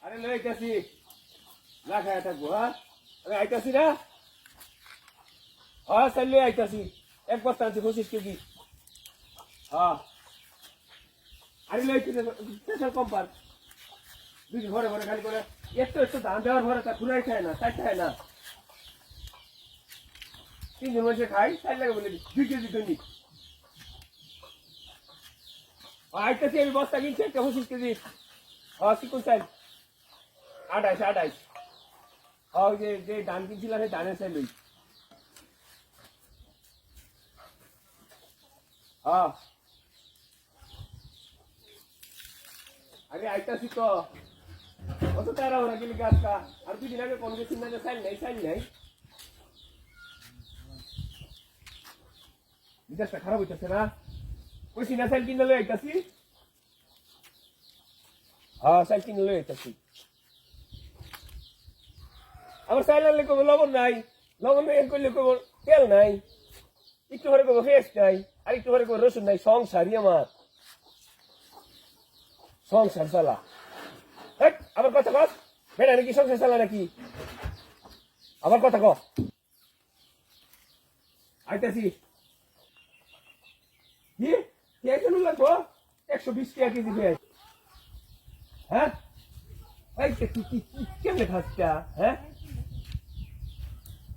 আরে লইতাছি না খায় থাকবো হ্যাঁ আমি আইতাছি না হ্যাঁ চাইলে আইতাছি এক বস্তা আনছি 25 কেজি হ্যাঁ আরে লইতেছে স্পেশাল কম্পার দুই ঘরে ঘরে খালি করে একটু ধান দেওয়ার ঘরে তা খুলাই খায় না চাই খায় না 3 জন মানুষে খাই চাই লাগে বলে 2 কেজি দৈনি আইতাছি আমি বস্তা কিনছি একটা 25 কেজি হ্যাঁ কি কোন চাই 28 ওই যে ধান কিনছিলাম সেই ধানের চাই লই হ্যাঁ আরে আইতাছি তো অত তারা ওরা গেলি গাছটা আর 2 দিন আগে কোন গেছি না চাই নাই বিদেশটা খারাপ হইতেছে না ওই সিনা চাইল কিনে লই আইতাছি হ্যাঁ চাইল কিনে লই আইতাছি আমার চাইল আনলে কব লবণ নাই লবণ নাই করলে কব তেল নাই একটু পরে কব পেঁয়াজ নাই আর একটু পরে কব রসুন নাই সংসারই আমার সংসার চালা আমার কথা কস বেড়া নাকি সংসার চালা নাকি আমার কথা ক আইতাছি কি পেঁয়াজ লাগবো 120 টাকা কেজি পেঁয়াজ হ্যাঁ এই কেমনে খাচ্ছা হ্যাঁ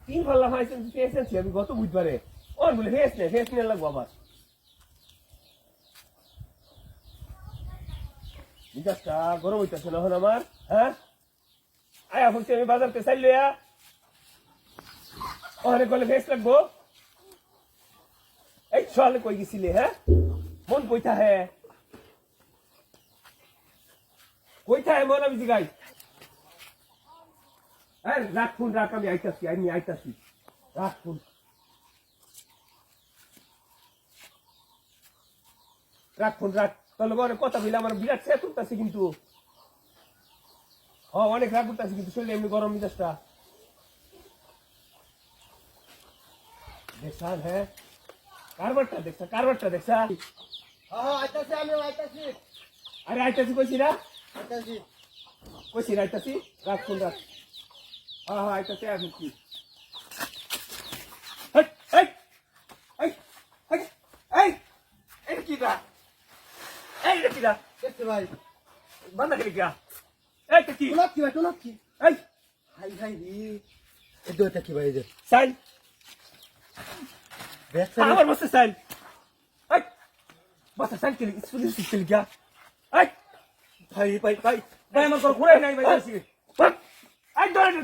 3 পাল্লা খাইছেন পেঁয়াজ আনছি আমি গত বুধবারে অন বলে ফেস নিয়ে লাগবো আবার মিজাজটা গরম হইতেছে না এখন আমার হ্যাঁ আয়া বলছি আমি বাজারতে চাইল লইয়া ওখানে গলে ফেস লাগবো এই সকালে কই গেছিলে হ্যাঁ মন কইতা হ্যাঁ মন আমি জিগাই রাখ ফোন রাখ আমি আইতাছি রাখ ফোন রাখ তাহলে অনেক কথা বলে আমার বিরাট শেষ করতেছে কিন্তু হ্যাঁ অনেক রাগ করতেছে কিন্তু শরীরে এমনি গরম মিজাজটা দেখছান হ্যাঁ কারবারটা দেখছা আরে আইতাছি কইছি না আইতাছি রাখ ফোন রাখ হ্যাঁ আইতাছি আর কি ভাই বান্দা খেলি গা কি টুলাপ কি এই হাই হাই রে এ দুইটা কি ভাই যে সাইল আমার বসে সাইল এই বসে সাইল খেলি স্কুলে খেলি গা এই ভাই ভাই আমার ঘুরে নাই ভাই এই ধরে